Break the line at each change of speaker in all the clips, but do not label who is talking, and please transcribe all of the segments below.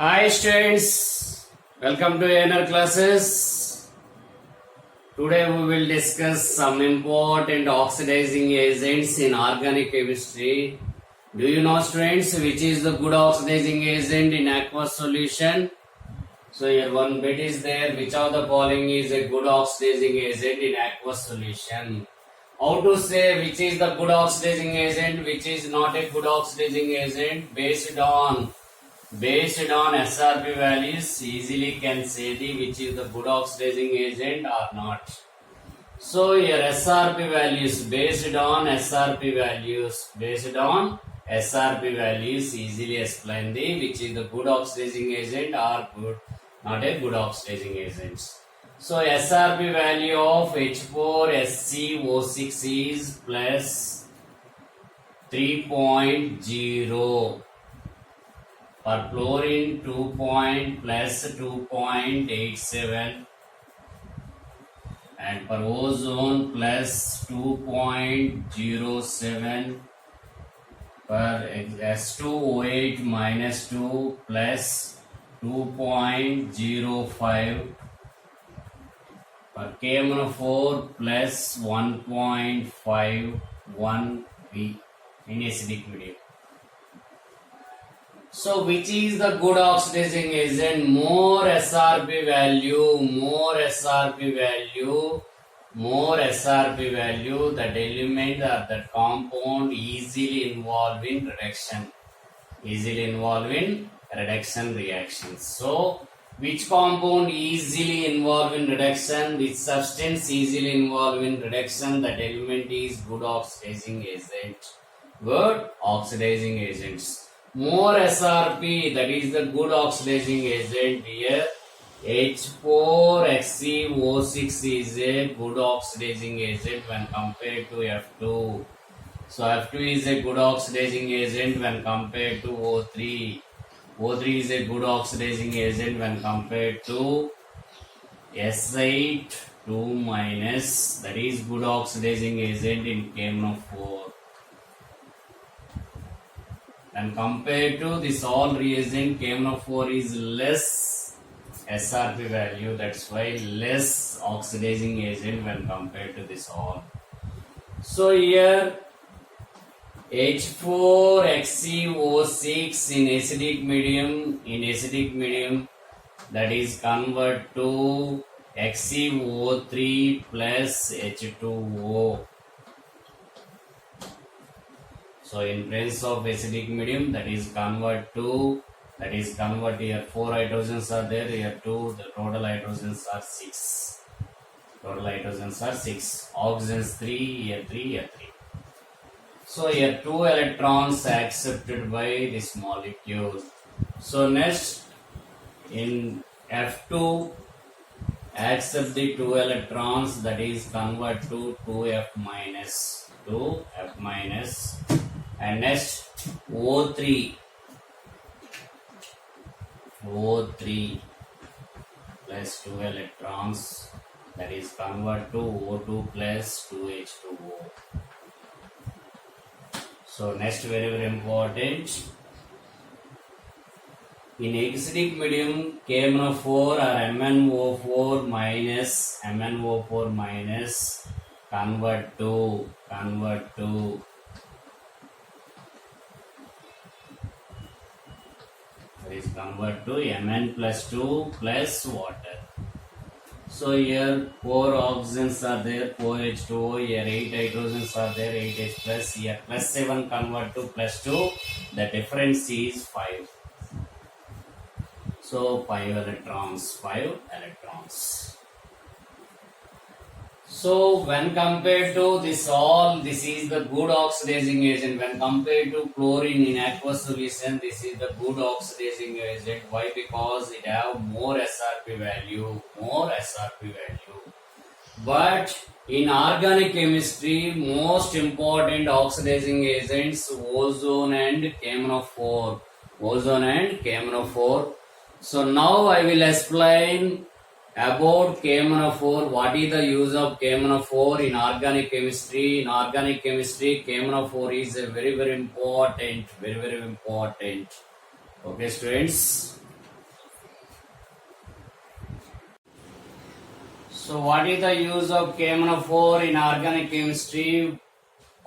Hi students, welcome to ANR classes. Today we will discuss some important oxidizing agents in organic chemistry. Do you know students which is the good oxidizing agent in aqueous solution? So here one bit is there, which of the following is a good oxidizing agent in aqueous solution? How to say which is the good oxidizing agent, which is not a good oxidizing agent based on SRP values, easily can say which is the good oxidizing agent or not. So here SRP values based on SRP values easily explain which is the good oxidizing agent or not a good oxidizing agent. So SRP value of H4SCO6 is plus 3.0. For chlorine 2 plus 2.87 and for ozone plus 2.07, for S2O8 minus 2 plus 2.05, for KMnO4 plus 1.51 V in acidic medium. So which is the good oxidizing agent? More SRP value, that element or that compound easily involved in reduction reactions. So which compound easily involved in reduction, which substance easily involved in reduction, that element is good oxidizing agent. More SRP, that is the good oxidizing agent here. H4XeO6 is a good oxidizing agent when compared to F2. So F2 is a good oxidizing agent when compared to O3. O3 is a good oxidizing agent when compared to S8 2 minus, that is good oxidizing agent in KMnO4. And compared to this all reagent, KMnO4 is less SRP value, that's why less oxidizing agent when compared to this all. So here H4XeO6 in acidic medium, that is convert to XeO3 plus H2O. So in presence of acidic medium, that is convert here 4 hydrogens are there, here 2, the total hydrogens are 6. Oxygens 3, here 3. So here 2 electrons accepted by this molecule. So next in F2 accept the 2 electrons, that is convert to 2F minus. And next O3 plus 2 electrons, that is convert to O2 plus 2H2O. So next very important, in acidic medium KMnO4 or MnO4 minus convert to Mn plus 2 plus water. So here 4 oxygens are there, 4H2O, here 8 hydrogens are there, 8H plus, here plus 7 convert to plus 2, the difference is 5. So 5 electrons. So when compared to this is the good oxidizing agent. When compared to chlorine in aqueous solution, this is the good oxidizing agent. Why? Because it have more SRP value. But in organic chemistry, most important oxidizing agents ozone and KMnO4. So now I will explain about KMnO4. What is the use of KMnO4 in organic chemistry? In organic chemistry, KMnO4 is a very important. Okay, students. So what is the use of KMnO4 in organic chemistry?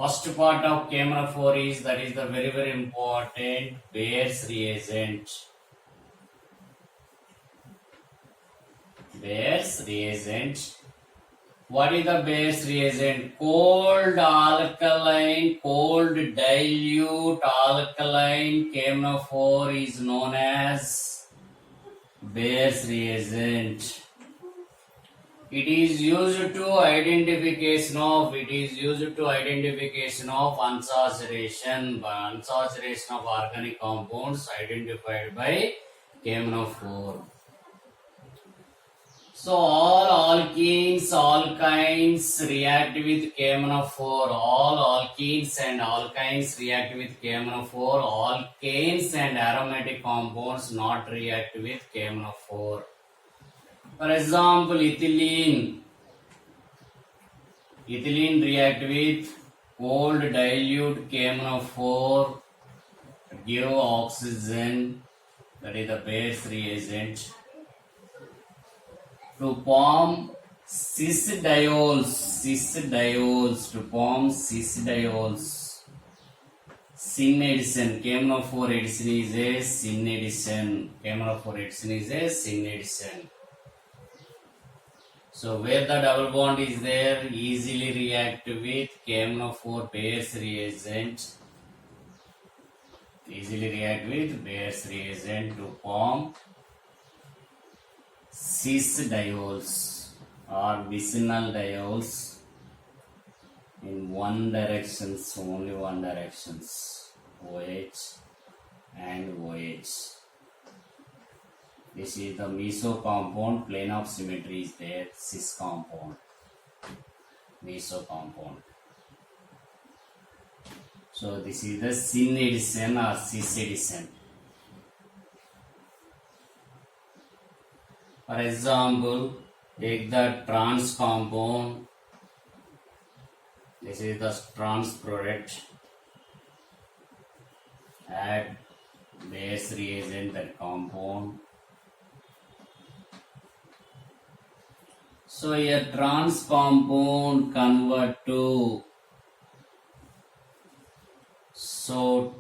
First part of KMnO4 is that is the very important Bayer's reagent. Bayer's reagent. What is the Bayer's reagent? Cold alkaline, cold dilute alkaline KMnO4 is known as Bayer's reagent. It is used to identification of unsaturation of organic compounds identified by KMnO4. So all alkenes, alkynes react with KMnO4. All alkenes and alkynes react with KMnO4. Alkanes and aromatic compounds not react with KMnO4. For example, ethylene react with cold dilute KMnO4, give oxygen, that is the Bayer's reagent, to form cis-diols, to form cis-diols. Syn addition, KMnO4 addition is a syn addition. So where the double bond is there, easily react with KMnO4 Bayer's reagent. To form cis-diols or vicinal diols in only one directions, OH and OH. This is the meso compound, plane of symmetry is there, cis compound, meso compound. So this is the syn addition or cis addition. For example, take the trans compound. This is the trans product. Add Bayer's reagent that compound. So a trans compound convert to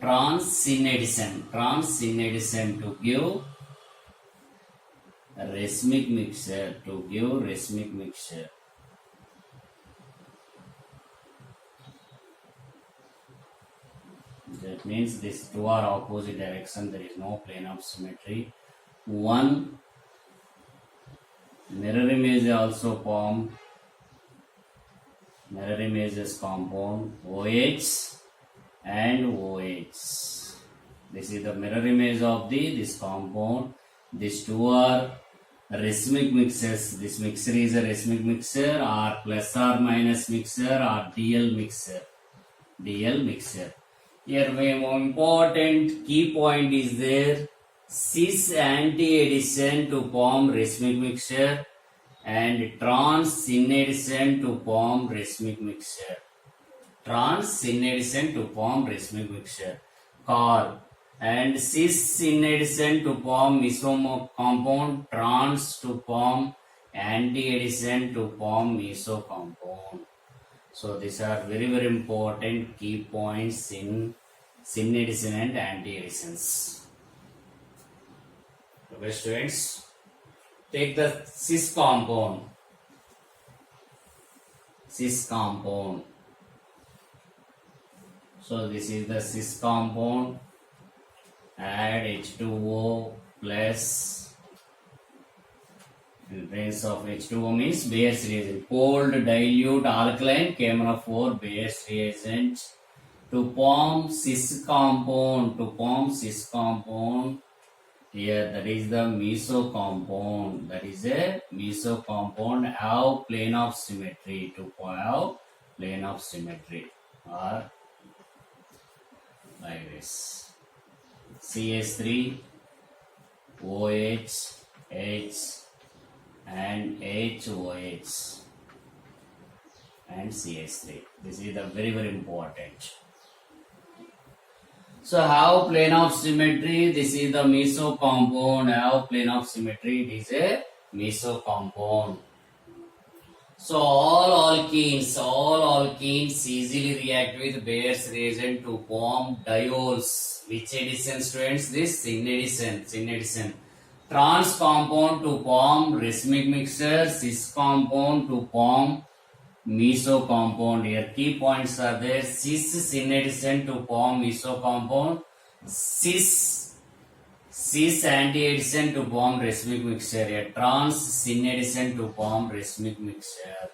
trans syn addition to give a racemic mixture, That means these two are opposite direction, there is no plane of symmetry. One mirror image also formed, mirror images compound OH and OH. This is the mirror image of this compound. These two are racemic mixtures. This mixture is a racemic mixture or plus or minus mixture or DL mixture. Here one important key point is there. Cis anti-addition to form racemic mixture and trans syn addition to form racemic mixture. Car and cis syn addition to form meso compound, trans to form anti-addition to form meso compound. So these are very important key points in syn addition and anti-additions. Okay, students, take the cis compound. So this is the cis compound. Add H2O plus, in place of H2O means Bayer's reagent. Cold dilute alkaline KMnO4 Bayer's reagent to form cis compound. Here that is the meso compound. Have plane of symmetry or like this. CH3, OH, H and HOH and CH3. This is the very important. So have plane of symmetry. This is the meso compound. Have plane of symmetry. It is a meso compound. So all alkenes easily react with Bayer's reagent to form diols. Which addition, students? This syn addition. Trans compound to form racemic mixture, cis compound to form meso compound. Here key points are there. Syn addition to form meso compound, cis anti-addition to form racemic mixture. A trans syn addition to form racemic mixture.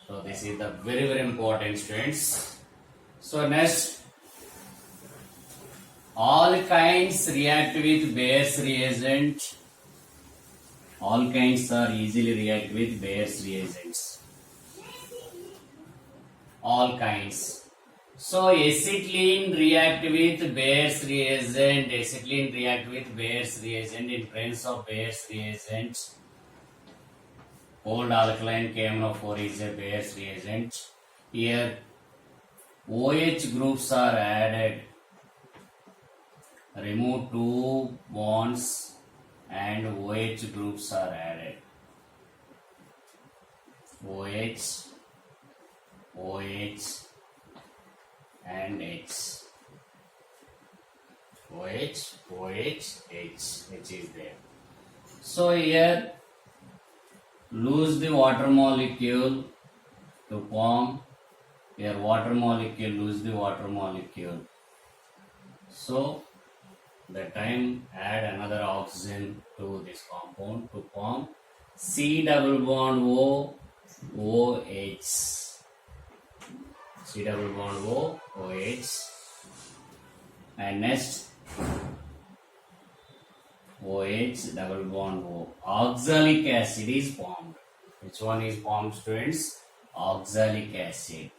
So this is the very important, students. So next, alkynes react with Bayer's reagent. Alkynes are easily react with Bayer's reagents. Alkynes. So acetylene react with Bayer's reagent. Acetylene react with Bayer's reagent. In presence of Bayer's reagent, old alkaline KMnO4 is a Bayer's reagent. Here OH groups are added. Remove 2 bonds and OH groups are added. OH and H. OH, H is there. So here lose the water molecule to form. Here water molecule, lose the water molecule. So that time add another oxygen to this compound to form C double bond O OH. C double bond O OH. And next OH double bond O. Oxalic acid is formed. Which one is formed, students? Oxalic acid.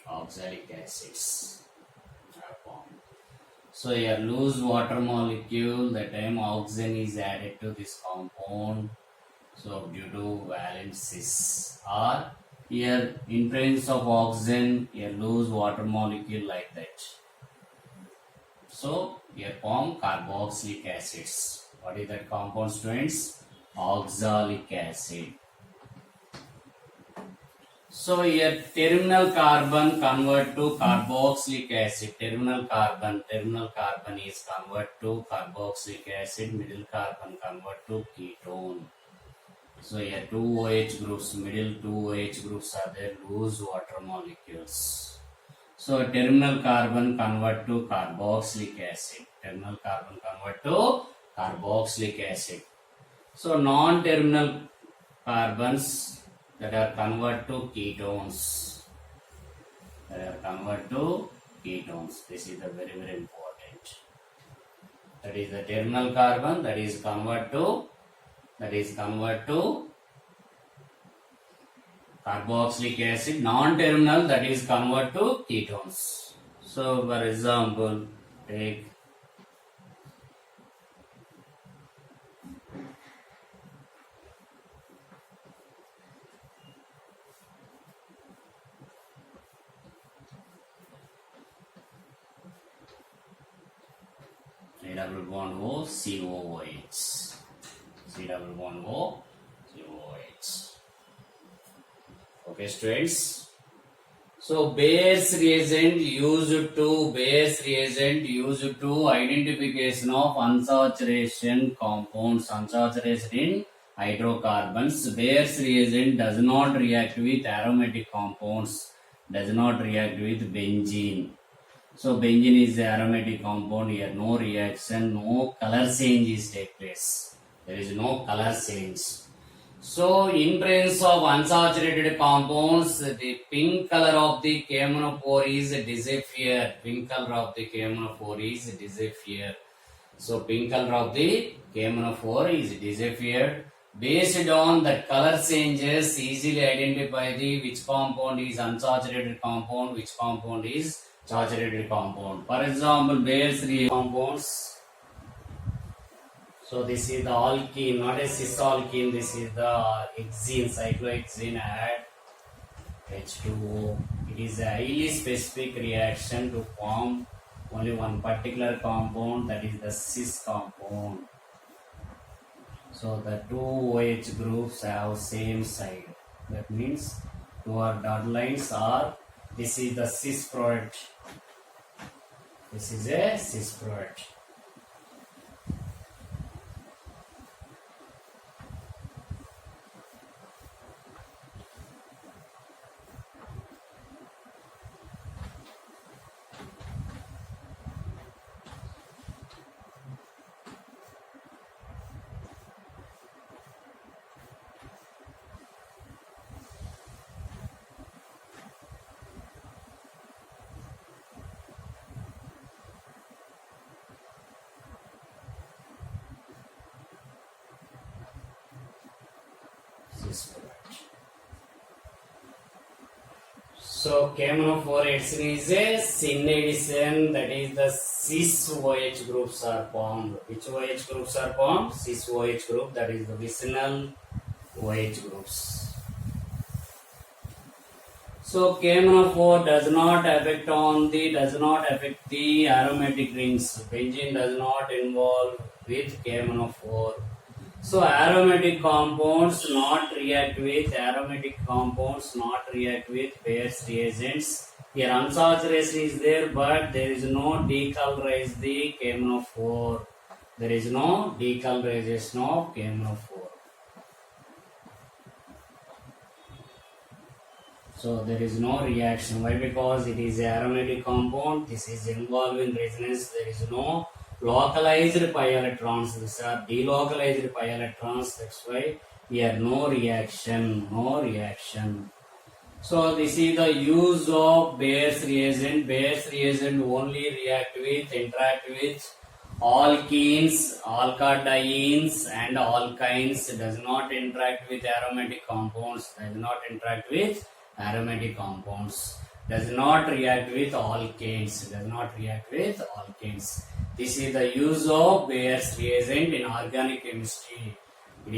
Oxalic acids are formed. So here lose water molecule, the time oxygen is added to this compound. So due to valencies, or here in presence of oxygen, here lose water molecule like that. So here form carboxylic acids. What is that compound, students? Oxalic acid. So here terminal carbon convert to carboxylic acid. Terminal carbon is convert to carboxylic acid. Middle carbon convert to ketone. So here 2 OH groups, middle 2 OH groups are there, lose water molecules. So terminal carbon convert to carboxylic acid. Terminal carbon convert to carboxylic acid. So non-terminal carbons that are convert to ketones. This is the very important. That is the terminal carbon that is convert to carboxylic acid. Non-terminal that is convert to ketones. So for example, take C double bond O COOH. C double bond O COOH. Okay, students. So Bayer's reagent used to identification of unsaturation compounds, unsaturation in hydrocarbons. Bayer's reagent does not react with aromatic compounds, does not react with benzene. So benzene is the aromatic compound. Here no reaction, no color change is take place. There is no color change. So in presence of unsaturated compounds, the pink color of the KMnO4 is disappeared. So pink color of the KMnO4 is disappeared. Based on the color changes, easily identify the which compound is unsaturated compound, which compound is saturated compound. For example, Bayer's compounds. So this is the alkene, not a cis alkene. This is the hexene, cyclohexene. Add H2O. It is a highly specific reaction to form only one particular compound, that is the cis compound. So the two OH groups have same side. That means two are dotted lines are, this is the cis product. This is a cis product. So KMNO4 is a syn addition, that is the cis OH groups are formed. Which OH groups are formed? Cis OH group, that is the vicinal OH groups. So KMNO4 does not affect the aromatic rings. Benzene does not involve with KMNO4. So aromatic compounds not react with Bayer's reagents. Here unsaturation is there, but there is no decolorize the KMNO4. There is no decolorization of KMNO4. So there is no reaction. Why? Because it is an aromatic compound. This is involved in resonance. There is no localized pi electrons. These are delocalized pi electrons. That's why here no reaction. So this is the use of Bayer's reagent. Bayer's reagent only interact with alkenes, alkadienes and alkynes. Does not interact with aromatic compounds. Does not react with alkanes. This is the use of Bayer's reagent in organic chemistry. So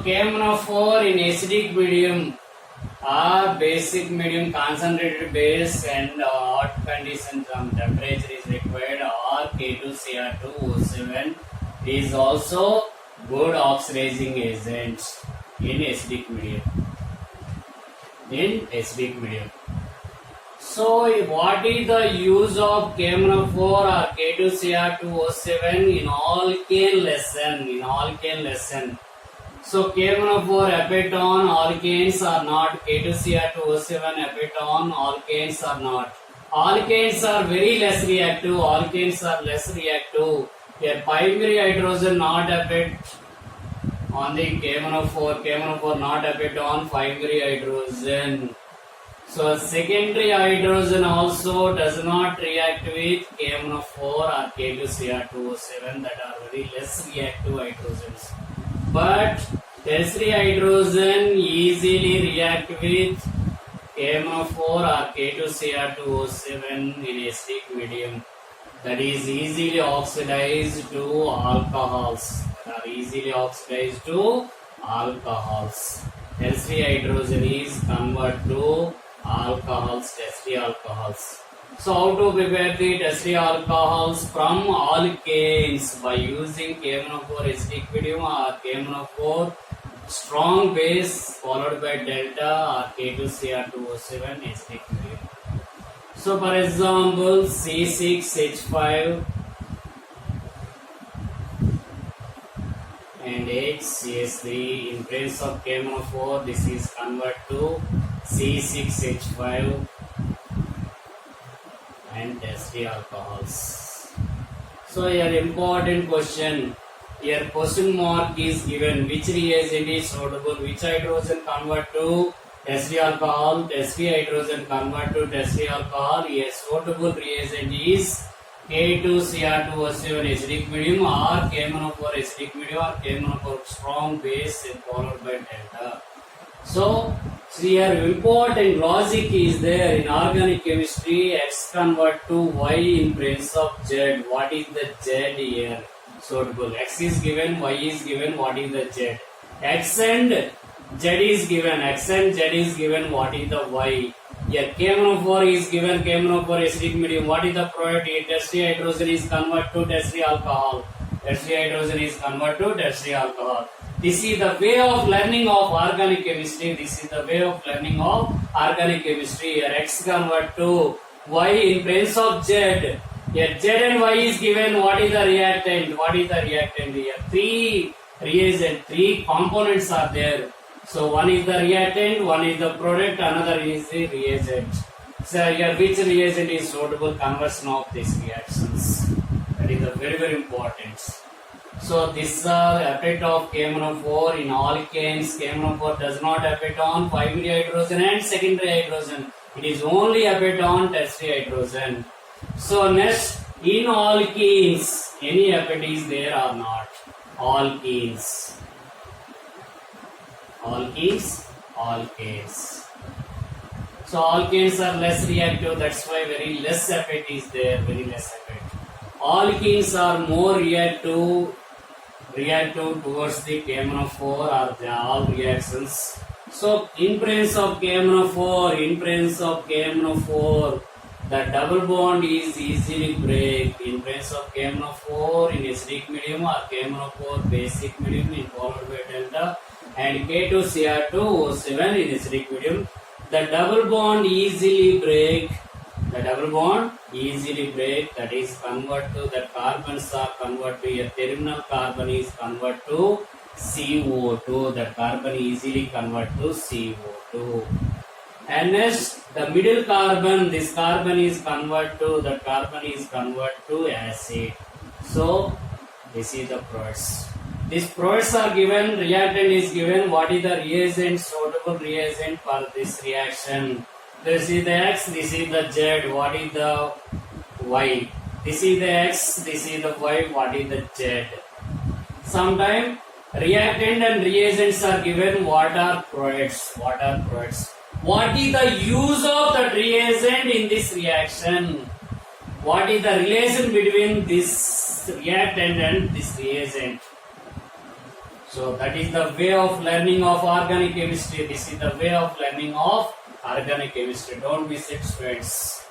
KMNO4 in acidic medium or basic medium, concentrated base and hot conditions, temperature is required, or K2Cr2O7 is also good oxidizing agent in acidic medium. So what is the use of KMNO4 or K2Cr2O7 in alkane lesson? So KMNO4 epiton alkanes are not, K2Cr2O7 epiton alkanes are not. Alkanes are very less reactive, A primary hydrogen not effect on the KMNO4 not effect on primary hydrogen. So secondary hydrogen also does not react with KMNO4 or K2Cr2O7, that are very less reactive hydrogens. But tertiary hydrogen easily react with KMNO4 or K2Cr2O7 in acidic medium, that is easily oxidized to alcohols. Tertiary hydrogen is converted to tertiary alcohols. So how to prepare the tertiary alcohols from alkanes? By using KMNO4 acidic medium or KMNO4 strong base followed by delta or K2Cr2O7 acidic medium. So for example, C6H5 and HCS3 in presence of KMNO4, this is converted to C6H5 and tertiary alcohols. So here important question. Here question mark is given. Which reagent is suitable? Which hydrogen convert to tertiary alcohol? Tertiary hydrogen convert to tertiary alcohol. A suitable reagent is K2Cr2O7 acidic medium or KMNO4 acidic medium or KMNO4 strong base followed by delta. So here important logic is there in organic chemistry. X convert to Y in presence of Z. What is the Z here? Suitable. X is given, Y is given. What is the Z? X and Z is given. What is the Y? Here KMNO4 is given. KMNO4 acidic medium. What is the product? Tertiary hydrogen is converted to tertiary alcohol. tertiary hydrogen is converted to tertiary alcohol. This is the way of learning of organic chemistry. This is the way of learning of organic chemistry. Here X convert to Y in place of Z. Here Z and Y is given. What is the reactant? What is the reactant here? Three reagent, three components are there. So one is the reactant, one is the product, another is the reagent. So here which reagent is suitable conversion of these reactions? That is very important. So this effect of KMnO4 in alkanes. KMnO4 does not affect on primary hydrogen and secondary hydrogen. It is only affect on tertiary hydrogen. So next, in alkenes, any effect is there or not? Alkenes. Alkanes. So alkanes are less reactive, that's why very less effect is there, very less effect. Alkenes are more reactive towards the KMnO4 or the all reactions. So in presence of KMnO4, the double bond is easily break. In presence of KMnO4 in acidic medium or KMnO4 basic medium in followed by delta and K2Cr2O7 in acidic medium, the double bond easily break. That is convert to the carbons are convert to a terminal carbon is convert to CO2. That carbon easily convert to CO2. And next, the middle carbon, this carbon is convert to acid. So this is the products. These products are given, reactant is given. What is the reagent, suitable reagent for this reaction? This is the X, this is the Z. What is the Y? This is the X, this is the Y. What is the Z? Sometimes reactant and reagents are given. What are products? What is the use of the reagent in this reaction? What is the relation between this reactant and this reagent? So that is the way of learning of organic chemistry. This is the way of learning of organic chemistry. Don't miss it, students.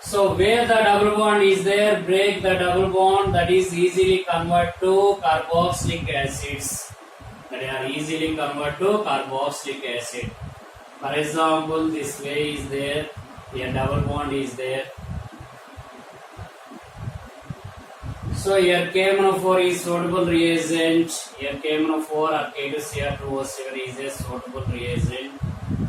So where the double bond is there, break the double bond. That is easily convert to carboxylic acids. That are easily convert to carboxylic acid. For example, this way is there. Here double bond is there. So here KMnO4 is suitable reagent. Here KMnO4 or K2Cr2O7 is a suitable reagent.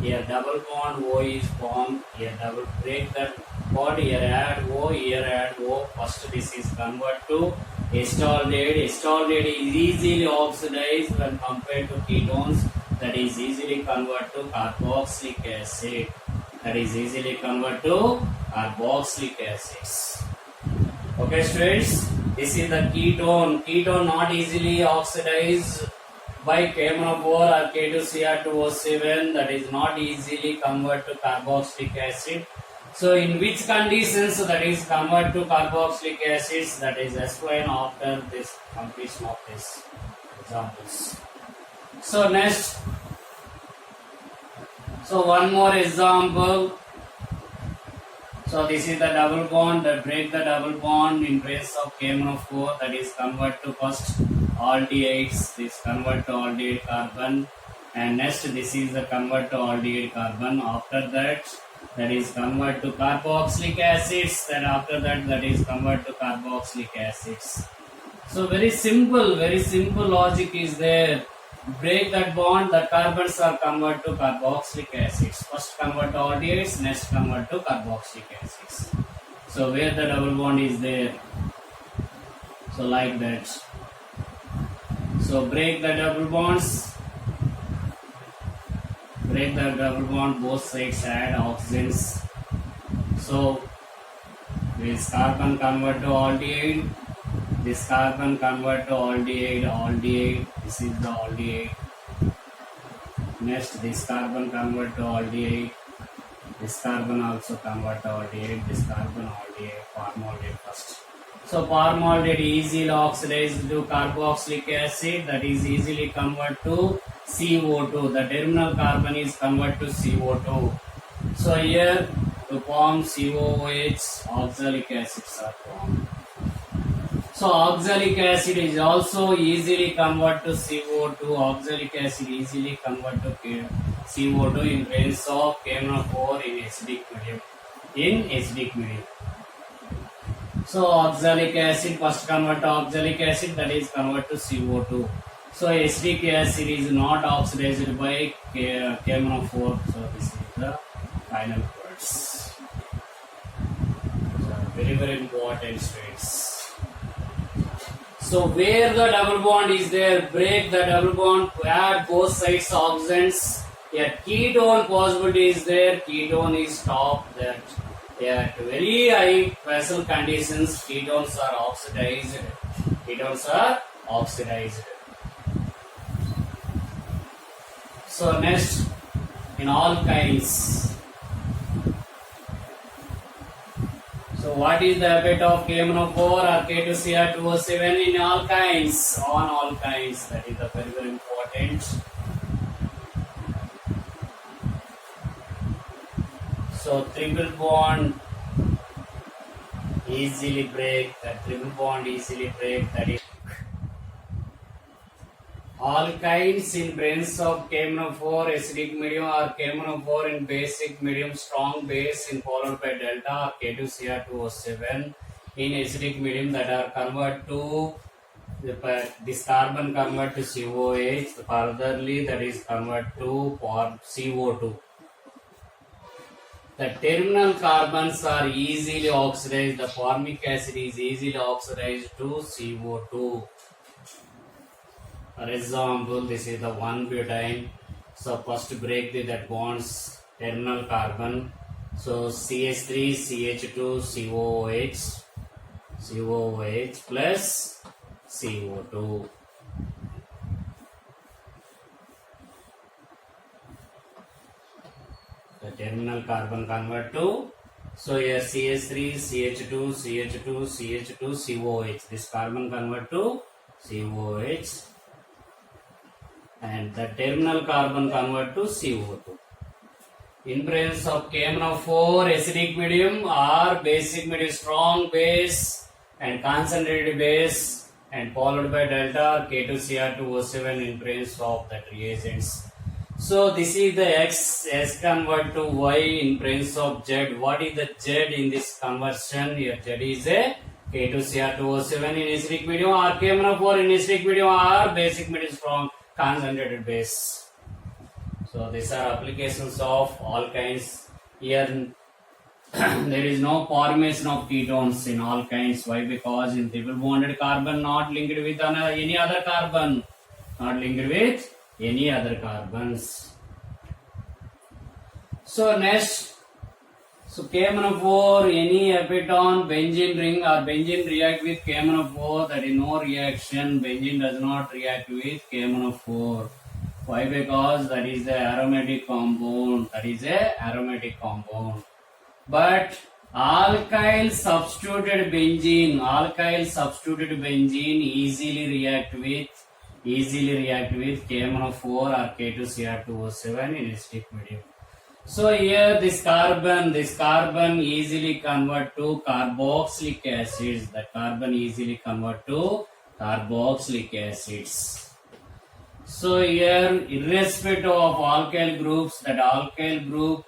Here double bond O is formed. Here double break that bond. Here add O. Here add O. First this is convert to acetaldehyde. Acetaldehyde is easily oxidized when compared to ketones. That is easily convert to carboxylic acid. Okay, students. This is the ketone. Ketone not easily oxidized by KMnO4 or K2Cr2O7. That is not easily convert to carboxylic acid. So in which conditions that is convert to carboxylic acids? That is explained after this completion of this examples. So next. So one more example. So this is the double bond, that break the double bond in place of KMnO4, that is convert to first aldehydes, this convert to aldehyde carbon, and next this is the convert to aldehyde carbon. After that is convert to carboxylic acids, then after that is convert to carboxylic acids. So very simple logic is there. Break that bond, the carbons are convert to carboxylic acids. First convert to aldehydes, next convert to carboxylic acids. So where the double bond is there, so like that. So break the double bonds, both sides add oxygens. So this carbon convert to aldehyde. This carbon convert to aldehyde, this is the aldehyde. Next this carbon convert to aldehyde, this carbon also convert to aldehyde, this carbon aldehyde, formaldehyde first. So formaldehyde easily oxidized to carboxylic acid, that is easily convert to CO2. The terminal carbon is convert to CO2. So here to form COOH, oxalic acids are formed. So oxalic acid is also easily convert to CO2. Oxalic acid easily convert to CO2 in presence of KMnO4 in acidic medium. So oxalic acid first convert to oxalic acid, that is convert to CO2. So acidic acid is not oxidized by KMnO4. So this is the final words. So very important states. So where the double bond is there, break the double bond, add both sides oxidants. A ketone possibility is there, ketone is stopped that. At very high vessel conditions, ketones are oxidized. So next, in alkynes. So what is the effect of KMnO4 or K2Cr2O7 in alkynes? On alkynes, that is the very important. So triple bond easily break. That is alkynes in presence of KMnO4 acidic medium or KMnO4 in basic medium strong base in followed by delta or K2Cr2O7 in acidic medium that are convert to this carbon convert to COH, furtherly that is convert to CO2. The terminal carbons are easily oxidized. The formic acid is easily oxidized to CO2. For example, this is the 1-butane. So first break that bonds terminal carbon. So CH3, CH2, COOH plus CO2. The terminal carbon convert to, so here CH3, CH2, CH2, CH2, COH. This carbon convert to COH. And the terminal carbon convert to CO2. In presence of KMnO4 acidic medium or basic medium strong base and concentrated base and followed by delta K2Cr2O7 in presence of that reagents. So this is the X convert to Y in presence of Z. What is the Z in this conversion? Here Z is a K2Cr2O7 in acidic medium or KMnO4 in acidic medium or basic medium strong concentrated base. So these are applications of alkynes. Here there is no formation of ketones in alkynes. Why? Because in triple bonded carbon not linked with any other carbon. So next, so KMnO4, any epiton, benzene ring or benzene react with KMnO4, that is no reaction. Benzene does not react with KMnO4. Why? Because that is the aromatic compound. But alkyl substituted benzene easily react with KMnO4 or K2Cr2O7 in acidic medium. So here this carbon easily convert to carboxylic acids. The carbon easily convert to carboxylic acids. So here, irrespective of alkyl groups, that alkyl group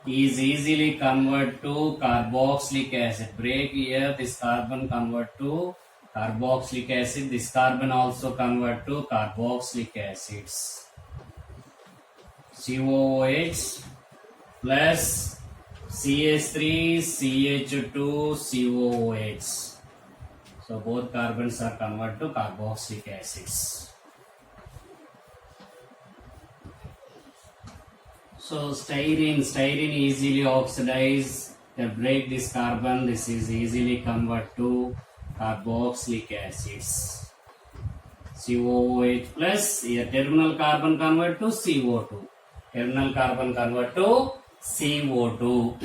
is easily convert to carboxylic acid. Break here, this carbon convert to carboxylic acid. This carbon also convert to carboxylic acids. COOH plus CH3, CH2, COOH. So both carbons are converted to carboxylic acids. So styrene easily oxidize. Then break this carbon. This is easily convert to carboxylic acids. COOH plus here terminal carbon convert to CO2. Terminal carbon convert to CO2.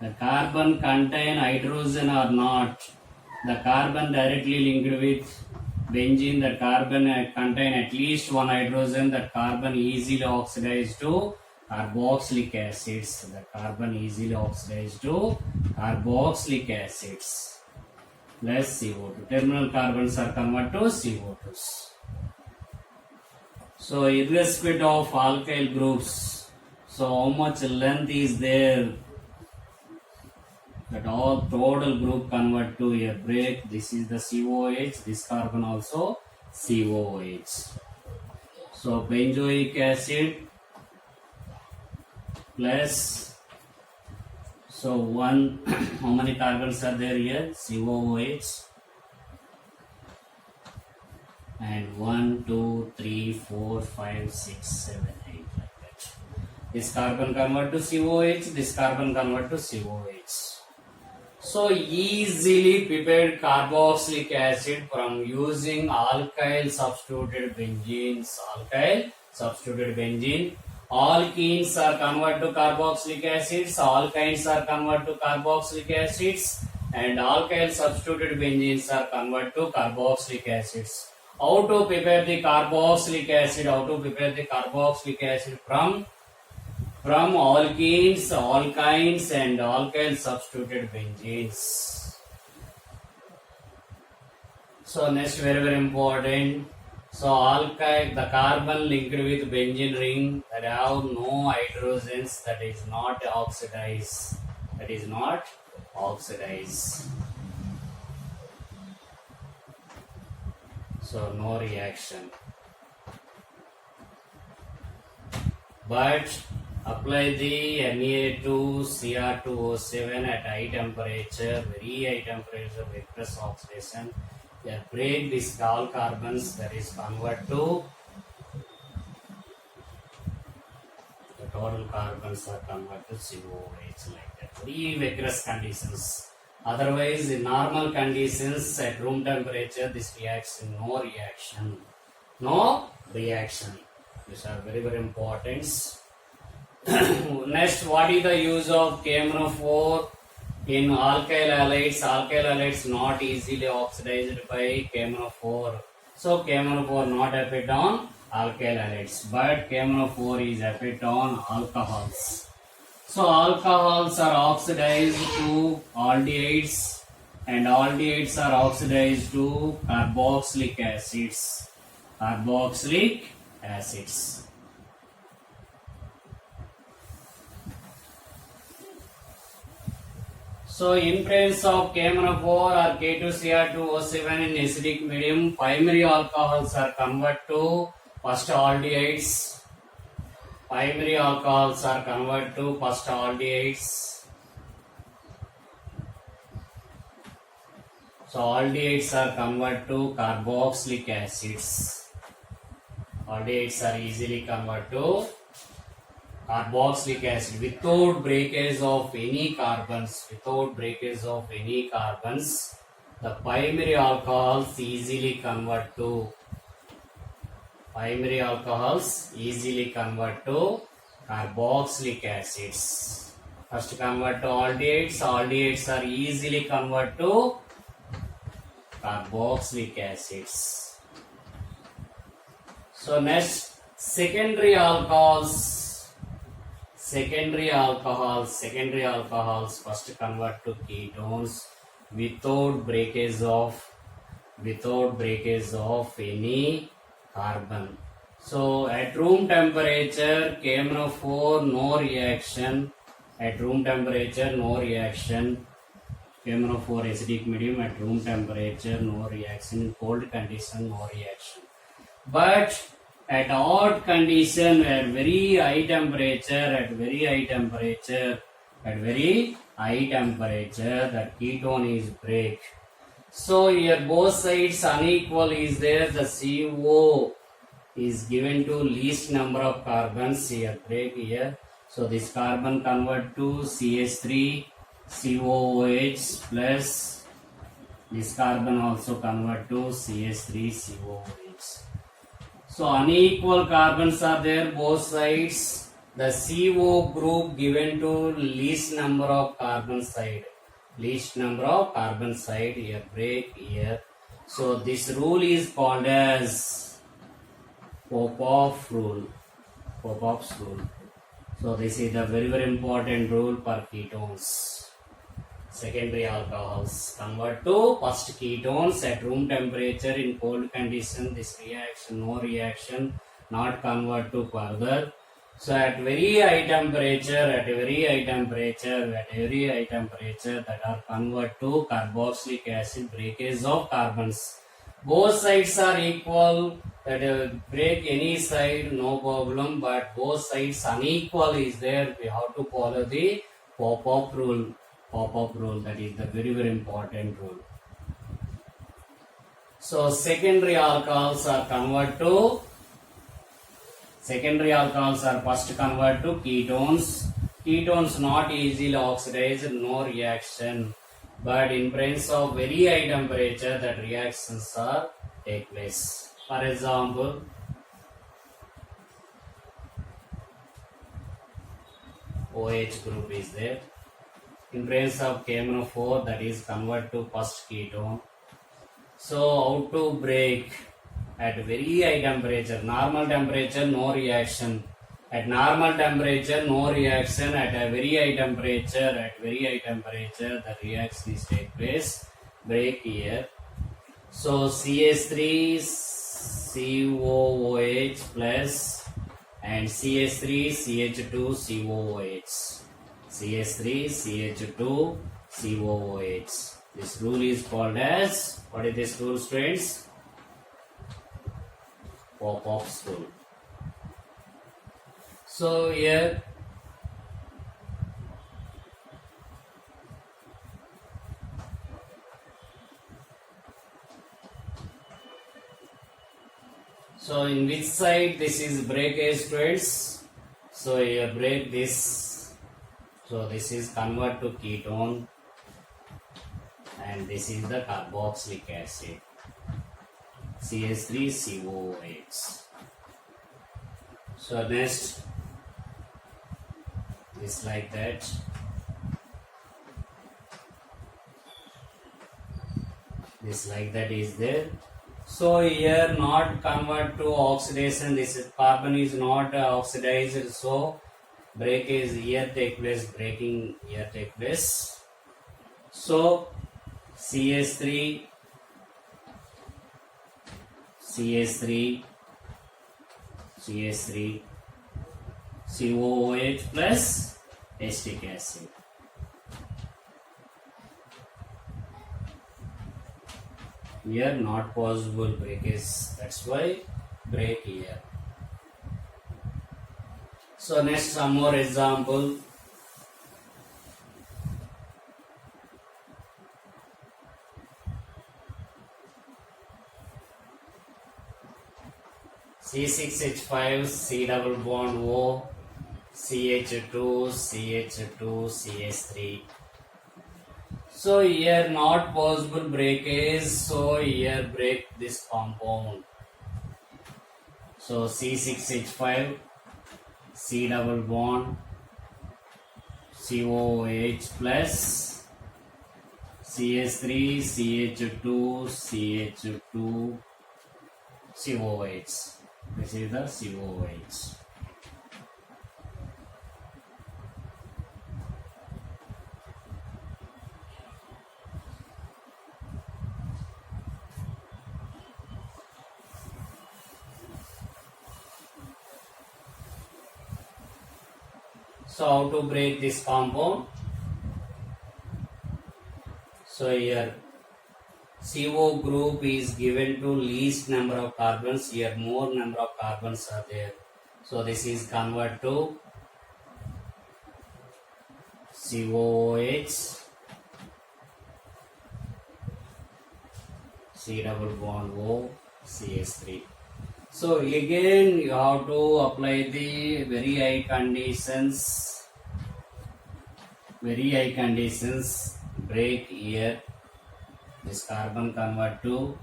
The carbon contain hydrogen or not? The carbon directly linked with benzene, that carbon contain at least one hydrogen. That carbon easily oxidized to carboxylic acids. The carbon easily oxidized to carboxylic acids plus CO2. Terminal carbons are converted to CO2s. So irrespective of alkyl groups, so how much length is there? That all total group convert to a break. This is the COH. This carbon also COH. So benzoic acid plus, so one, how many carbons are there here? COOH, and 1, 2, 3, 4, 5, 6, 7, 8, like that. This carbon convert to COH, this carbon convert to COH. So easily prepared carboxylic acid from using alkyl substituted benzenes. Alkyl substituted benzene. Alkenes are converted to carboxylic acids. Alkynes are converted to carboxylic acids. And alkyl substituted benzenes are converted to carboxylic acids. How to prepare the carboxylic acid? How to prepare the carboxylic acid from alkenes, alkynes and alkyl substituted benzenes. So next, very important. So alkyl, the carbon linked with benzene ring that have no hydrogens, that is not oxidized. That is not oxidized. So no reaction. But apply the Na2Cr2O7 at high temperature, very high temperature, vigorous oxidation. They break these all carbons, that is convert to the total carbons are converted to COOH, like that. Very vigorous conditions. Otherwise, in normal conditions at room temperature, this reaction, no reaction. No reaction. These are very important. Next, what is the use of KMnO4 in alkyl halides? Alkyl halides not easily oxidized by KMnO4. So KMnO4 not effect on alkyl halides, but KMnO4 is effect on alcohols. So alcohols are oxidized to aldehydes, and aldehydes are oxidized to carboxylic acids. Carboxylic acids. So in presence of KMnO4 or K2Cr2O7 in acidic medium, primary alcohols are converted to first aldehydes. Primary alcohols are converted to first aldehydes. So aldehydes are converted to carboxylic acids. Aldehydes are easily converted to carboxylic acid without breakage of any carbons. Without breakage of any carbons, the primary alcohols easily convert to carboxylic acids. First convert to aldehydes. Aldehydes are easily convert to carboxylic acids. So next, secondary alcohols. Secondary alcohols first convert to ketones without breakage of any carbon. So at room temperature, KMnO4 no reaction. At room temperature, no reaction. KMnO4 acidic medium at room temperature, no reaction. In cold condition, no reaction. But at hot condition, at very high temperature, that ketone is break. So here both sides unequal is there. The CO is given to least number of carbons here, break here. So this carbon convert to CH3 COOH plus this carbon also convert to CH3 COOH. So unequal carbons are there both sides. The CO group given to least number of carbon side. Here, break here. So this rule is called as Popov rule. So this is the very important rule for ketones. Secondary alcohols convert to first ketones at room temperature in cold condition. This reaction, no reaction, not convert to further. So at very high temperature, that are convert to carboxylic acid, breakage of carbons. Both sides are equal, that break any side, no problem, but both sides unequal is there. We have to follow the pop-up rule. Pop-up rule, that is the very important rule. So secondary alcohols are first convert to ketones. Ketones not easily oxidized, no reaction, but in presence of very high temperature that reactions are take place. For example, OH group is there. In presence of KMnO4, that is convert to first ketone. So how to break at very high temperature? Normal temperature, no reaction. At normal temperature, no reaction. At a very high temperature, the reaction is take place. Break here. So CH3 COOH plus and CH3 CH2 COOH. CH3 CH2 COOH. This rule is called as, what is this rule, students? Popov's rule. So here so in which side this is breakage, students? So here break this. So this is convert to ketone and this is the carboxylic acid, CH3COOH. So next, this like that. This like that is there. So here not convert to oxidation. This is carbon is not oxidized. So breakage here take place. Breaking here take place. So CH3 COOH plus acetic acid. Here not possible breakage, that's why break here. So next some more example. C6H5 C double bond O CH2 CH3. So here not possible breakage, so here break this compound. So C6H5 C double bond COOH plus CH3 CH2 COOH. This is the COOH. So how to break this compound? So here CO group is given to least number of carbons. Here more number of carbons are there. So this is convert to COOH C double bond O CH3. So again you have to apply the very high conditions. Break here. This carbon convert to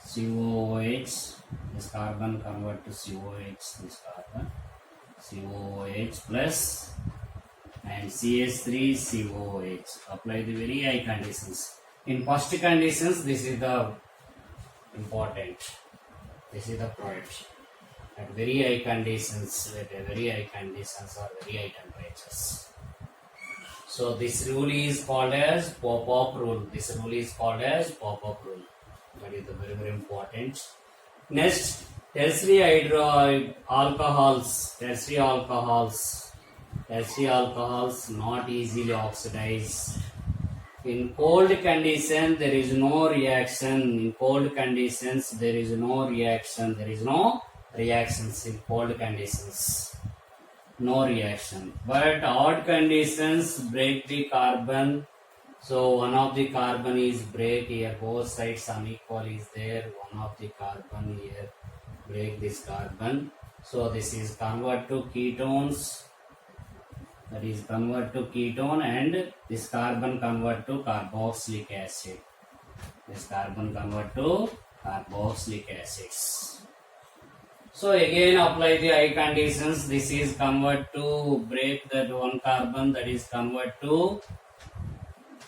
COOH. This carbon convert to COOH. This carbon COOH plus and CH3COOH. Apply the very high conditions. In first conditions, this is the important. This is the product at very high conditions, at very high conditions or very high temperatures. So this rule is called as Popov rule. This rule is called as Popov rule. That is the very important. Next, tertiary alcohols. Tertiary alcohols not easily oxidized. In cold condition, there is no reaction. In cold conditions, there is no reaction. There is no reactions in cold conditions. No reaction. But hot conditions break the carbon. So one of the carbon is break here. Both sides unequal is there. One of the carbon here break this carbon. So this is convert to ketones. That is convert to ketone, and this carbon convert to carboxylic acid. This carbon convert to carboxylic acids. So again apply the high conditions. This is convert to break that one carbon, that is convert to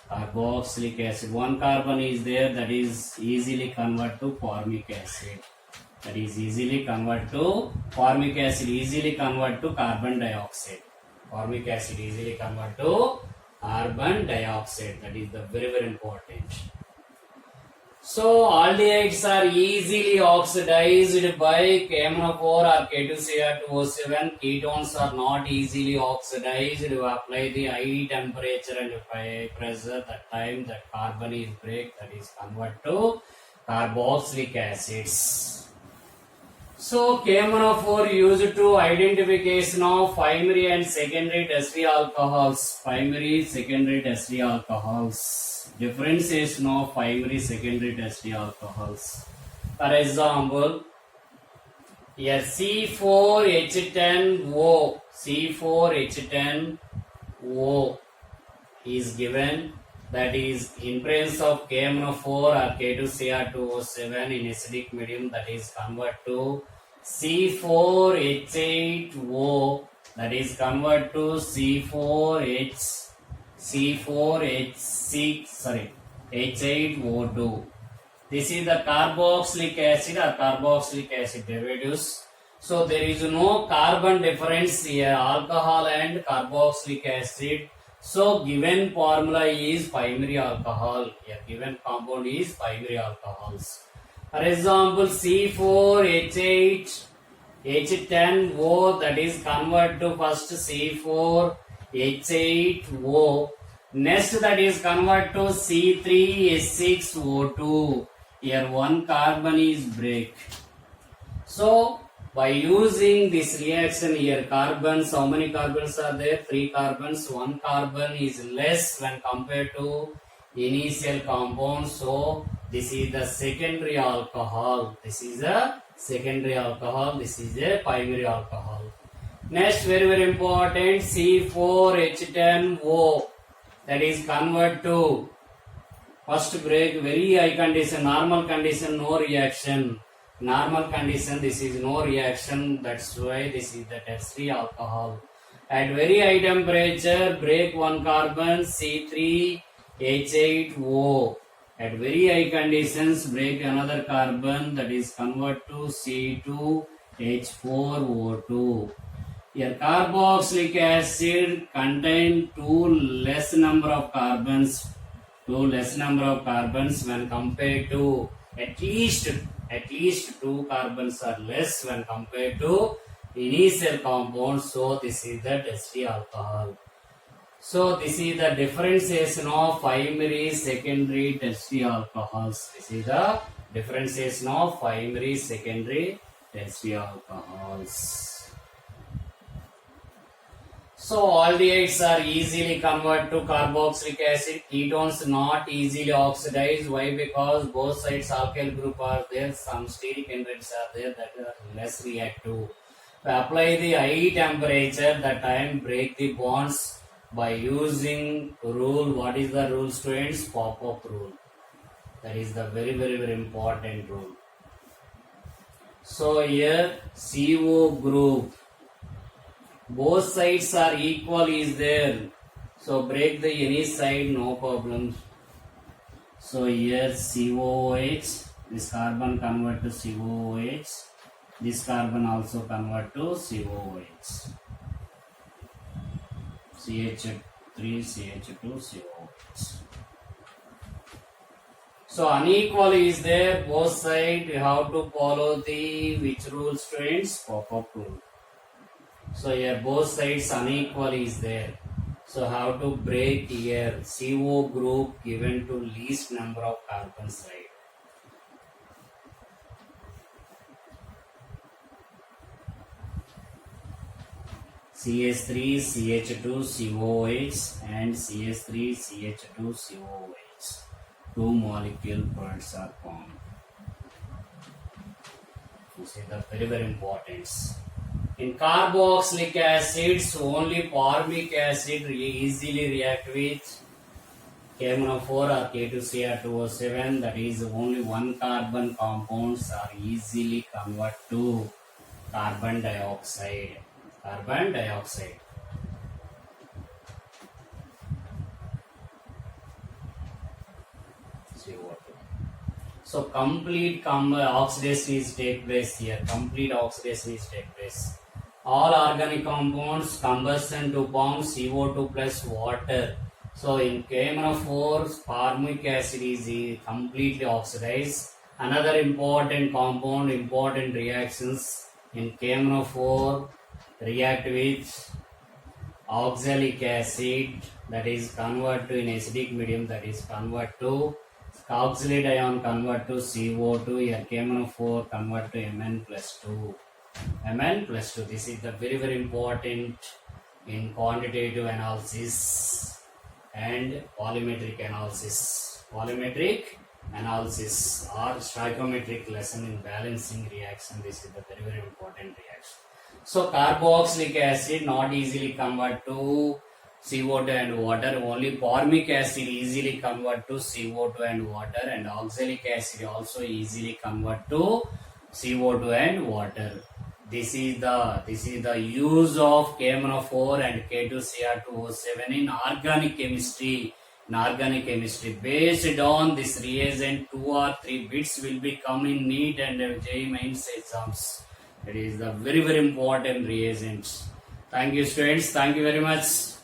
carboxylic acid. One carbon is there, that is easily convert to formic acid. That is easily convert to formic acid, easily convert to carbon dioxide. Formic acid easily convert to carbon dioxide. That is the very important. So aldehydes are easily oxidized by KMnO4 or K2Cr2O7. Ketones are not easily oxidized. You apply the high temperature and high pressure. That time that carbon is break, that is convert to carboxylic acids. So KMnO4 used to identification of primary and secondary tertiary alcohols. Primary, secondary, tertiary alcohols. Differentiation of primary, secondary, tertiary alcohols. For example, here C4H10O, C4H10O is given. That is in presence of KMnO4 or K2Cr2O7 in acidic medium, that is convert to C4H8O, that is convert to H8O2. This is the carboxylic acid or carboxylic acid derivatives. So there is no carbon difference here, alcohol and carboxylic acid. So given formula is primary alcohol. Here given compound is primary alcohols. For example, C4H10O, that is convert to first C4H8O. Next that is convert to C3H6O2. Here one carbon is break. So by using this reaction here, carbons, how many carbons are there? 3 carbons. 1 carbon is less when compared to initial compound. So this is the secondary alcohol. This is a secondary alcohol. This is a primary alcohol. Next, very important, C4H10O. That is convert to first break, very high condition, normal condition, no reaction. Normal condition, this is no reaction, that's why this is the tertiary alcohol. At very high temperature, break one carbon, C3H8O. At very high conditions, break another carbon, that is convert to C2H4O2. Here carboxylic acid contain less number of carbons when compared to at least 2 carbons are less when compared to initial compound. So this is the tertiary alcohol. So this is the differentiation of primary, secondary, tertiary alcohols. This is the differentiation of primary, secondary, tertiary alcohols. So aldehydes are easily converted to carboxylic acid. Ketones not easily oxidized. Why? Because both sides alkyl group are there. Some steric enzymes are there that are less reactive. To apply the high temperature, that time break the bonds by using rule. What is the rule, students? Popov rule. That is the very important rule. So here CO group, both sides are equal is there. So break the any side, no problem. So here COOH This carbon convert to COOH. This carbon also convert to COOH. CH3, CH2, COOH. So unequal is there, both sides you have to follow the which rule, students? Pop-up rule. So here both sides unequal is there. So how to break here? CO group given to least number of carbon side. CH3, CH2, COOH and CH3, CH2, COOH. Two molecule products are formed. This is the very important. In carboxylic acids, only formic acid easily react with KMnO4 or K2Cr2O7. That is, only one carbon compounds are easily convert to carbon dioxide. Carbon dioxide. CO2. So complete oxidation is take place here. Complete oxidation is take place. All organic compounds combustion to form CO2 plus water. So in KMnO4, formic acid is completely oxidized. Another important compound, important reactions in KMnO4 react with oxalic acid, that is convert to in acidic medium, that is convert to oxalate ion convert to CO2. Here KMnO4 convert to Mn plus 2. Mn plus 2. This is the very important in quantitative analysis and volumetric analysis. Volumetric analysis or stoichiometric lesson in balancing reaction. This is the very important reaction. So carboxylic acid not easily convert to CO2 and water. Only formic acid easily convert to CO2 and water, and oxalic acid also easily convert to CO2 and water. This is the use of KMnO4 and K2Cr2O7 in organic chemistry. In organic chemistry, based on this reagent, 2 or 3 bits will be come in NEET and JEE Mains exams. It is the very important reagents. Thank you, students. Thank you very much.